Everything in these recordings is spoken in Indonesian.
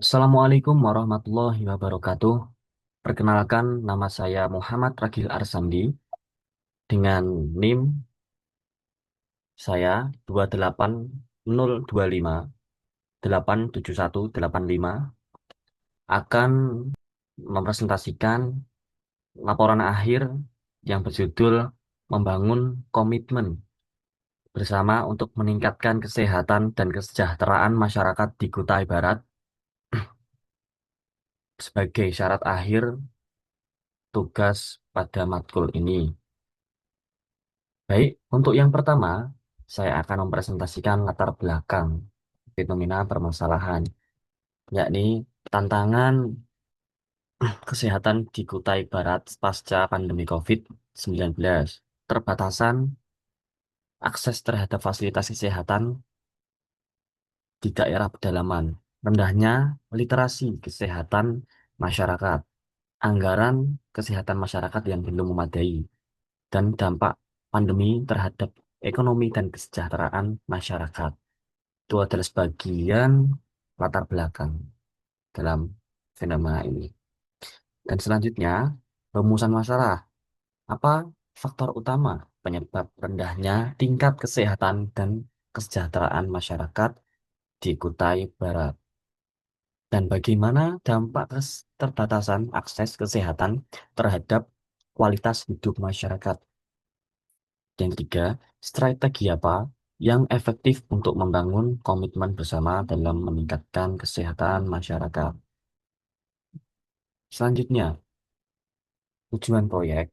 Assalamualaikum warahmatullahi wabarakatuh. Perkenalkan, nama saya Muhammad Ragil Arsandi dengan NIM saya 28025871185 akan mempresentasikan laporan akhir yang berjudul Membangun Komitmen Bersama untuk Meningkatkan Kesehatan dan Kesejahteraan Masyarakat di Kutai Barat sebagai syarat akhir tugas pada matkul ini. Baik, untuk yang pertama, saya akan mempresentasikan latar belakang fenomena permasalahan, yakni tantangan kesehatan di Kutai Barat pasca pandemi COVID-19, terbatasan akses terhadap fasilitas kesehatan di daerah pedalaman, rendahnya literasi kesehatan masyarakat, anggaran kesehatan masyarakat yang belum memadai, dan dampak pandemi terhadap ekonomi dan kesejahteraan masyarakat. Itu adalah sebagian latar belakang dalam fenomena ini. Dan selanjutnya, rumusan masalah. Apa faktor utama penyebab rendahnya tingkat kesehatan dan kesejahteraan masyarakat di Kutai Barat? Dan bagaimana dampak keterbatasan akses kesehatan terhadap kualitas hidup masyarakat? Yang ketiga, strategi apa yang efektif untuk membangun komitmen bersama dalam meningkatkan kesehatan masyarakat? Selanjutnya, tujuan proyek.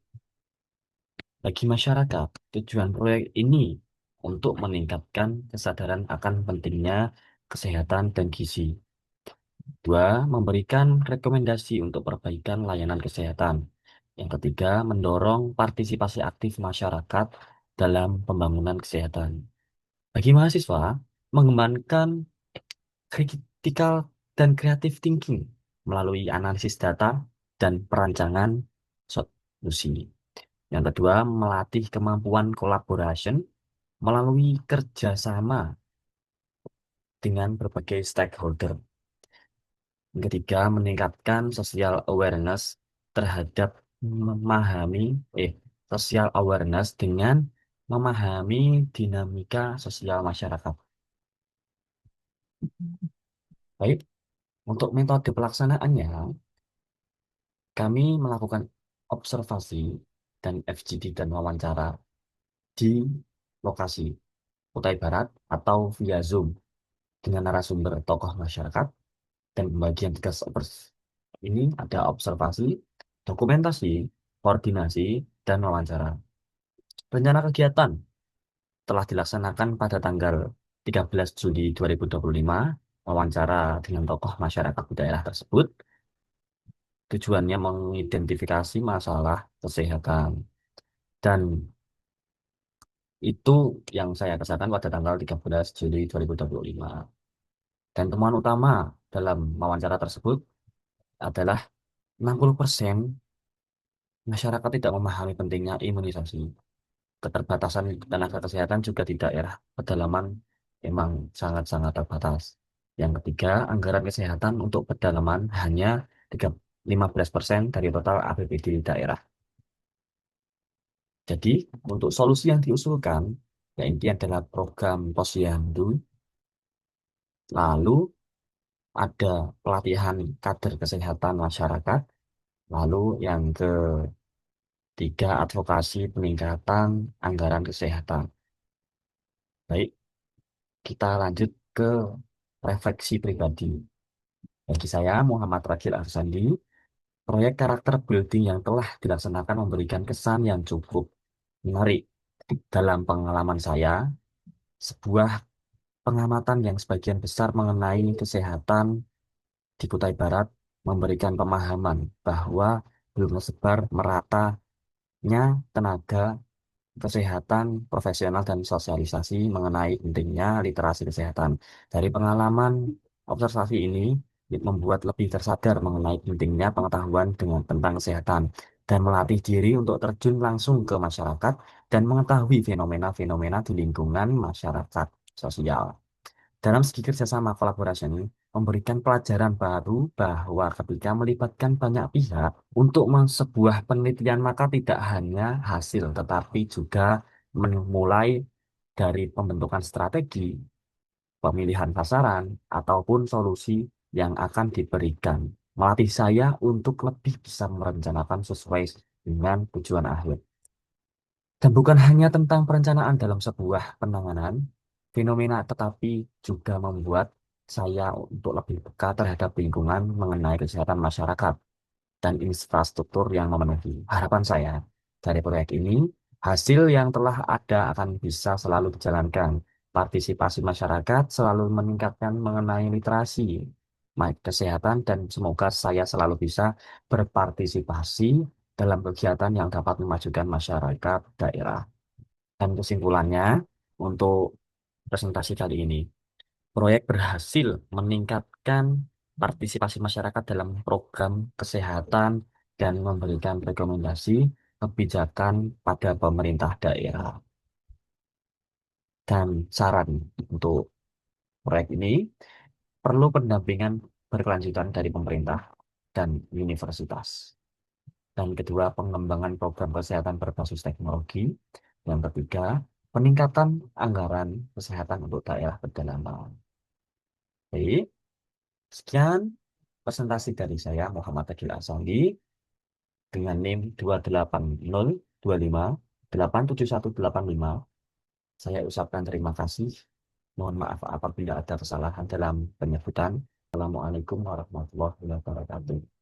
Bagi masyarakat, tujuan proyek ini untuk meningkatkan kesadaran akan pentingnya kesehatan dan gizi. Dua, memberikan rekomendasi untuk perbaikan layanan kesehatan. Yang ketiga, mendorong partisipasi aktif masyarakat dalam pembangunan kesehatan. Bagi mahasiswa, mengembangkan critical dan creative thinking melalui analisis data dan perancangan solusi. Yang kedua, melatih kemampuan collaboration melalui kerjasama dengan berbagai stakeholder. Yang ketiga, meningkatkan social awareness terhadap memahami, social awareness dengan memahami dinamika sosial masyarakat. Baik, untuk metode pelaksanaannya, kami melakukan observasi dan FGD dan wawancara di lokasi Kutai Barat atau via Zoom dengan narasumber tokoh masyarakat dan pembagian tugas ini ada observasi, dokumentasi, koordinasi, dan wawancara. Rencana kegiatan telah dilaksanakan pada tanggal 13 Juli 2025, wawancara dengan tokoh masyarakat di daerah tersebut. Tujuannya mengidentifikasi masalah kesehatan. Dan itu yang saya kerjakan pada tanggal 13 Juli 2025. Dan temuan utama dalam wawancara tersebut adalah 60% masyarakat tidak memahami pentingnya imunisasi. Keterbatasan tenaga kesehatan juga di daerah pedalaman memang sangat-sangat terbatas. Yang ketiga, anggaran kesehatan untuk pedalaman hanya 15% dari total APBD di daerah. Jadi, untuk solusi yang diusulkan, ya ini adalah program posyandu, lalu ada pelatihan kader kesehatan masyarakat, lalu yang ketiga advokasi peningkatan anggaran kesehatan. Baik, kita lanjut ke refleksi pribadi. Bagi saya, Muhammad Ragil Arsandi, proyek karakter building yang telah dilaksanakan memberikan kesan yang cukup menarik. Dalam pengalaman saya, sebuah pengamatan yang sebagian besar mengenai kesehatan di Kutai Barat memberikan pemahaman bahwa belum tersebar meratanya tenaga kesehatan profesional dan sosialisasi mengenai pentingnya literasi kesehatan. Dari pengalaman observasi ini membuat lebih tersadar mengenai pentingnya pengetahuan tentang kesehatan dan melatih diri untuk terjun langsung ke masyarakat dan mengetahui fenomena-fenomena di lingkungan masyarakat sosial. Dalam segi kerjasama kolaborasi, memberikan pelajaran baru bahwa ketika melibatkan banyak pihak untuk sebuah penelitian maka tidak hanya hasil tetapi juga memulai dari pembentukan strategi, pemilihan sasaran, ataupun solusi yang akan diberikan. Melatih saya untuk lebih bisa merencanakan sesuai dengan tujuan akhir. Dan bukan hanya tentang perencanaan dalam sebuah penanganan fenomena, tetapi juga membuat saya untuk lebih peka terhadap lingkungan mengenai kesehatan masyarakat dan infrastruktur yang memenuhi. Harapan saya dari proyek ini, hasil yang telah ada akan bisa selalu dijalankan. Partisipasi masyarakat selalu meningkatkan mengenai literasi, kesehatan, dan semoga saya selalu bisa berpartisipasi dalam kegiatan yang dapat memajukan masyarakat daerah. Dan kesimpulannya, untuk presentasi kali ini, proyek berhasil meningkatkan partisipasi masyarakat dalam program kesehatan dan memberikan rekomendasi kebijakan pada pemerintah daerah. Dan saran untuk proyek ini perlu pendampingan berkelanjutan dari pemerintah dan universitas. Dan kedua, pengembangan program kesehatan berbasis teknologi. Yang ketiga, peningkatan anggaran kesehatan untuk daerah pedalaman. Baik, sekian presentasi dari saya Muhammad Agil Asandi dengan NIM 28025871185. Saya ucapkan terima kasih. Mohon maaf apabila ada kesalahan dalam penyebutan. Assalamualaikum warahmatullahi wabarakatuh.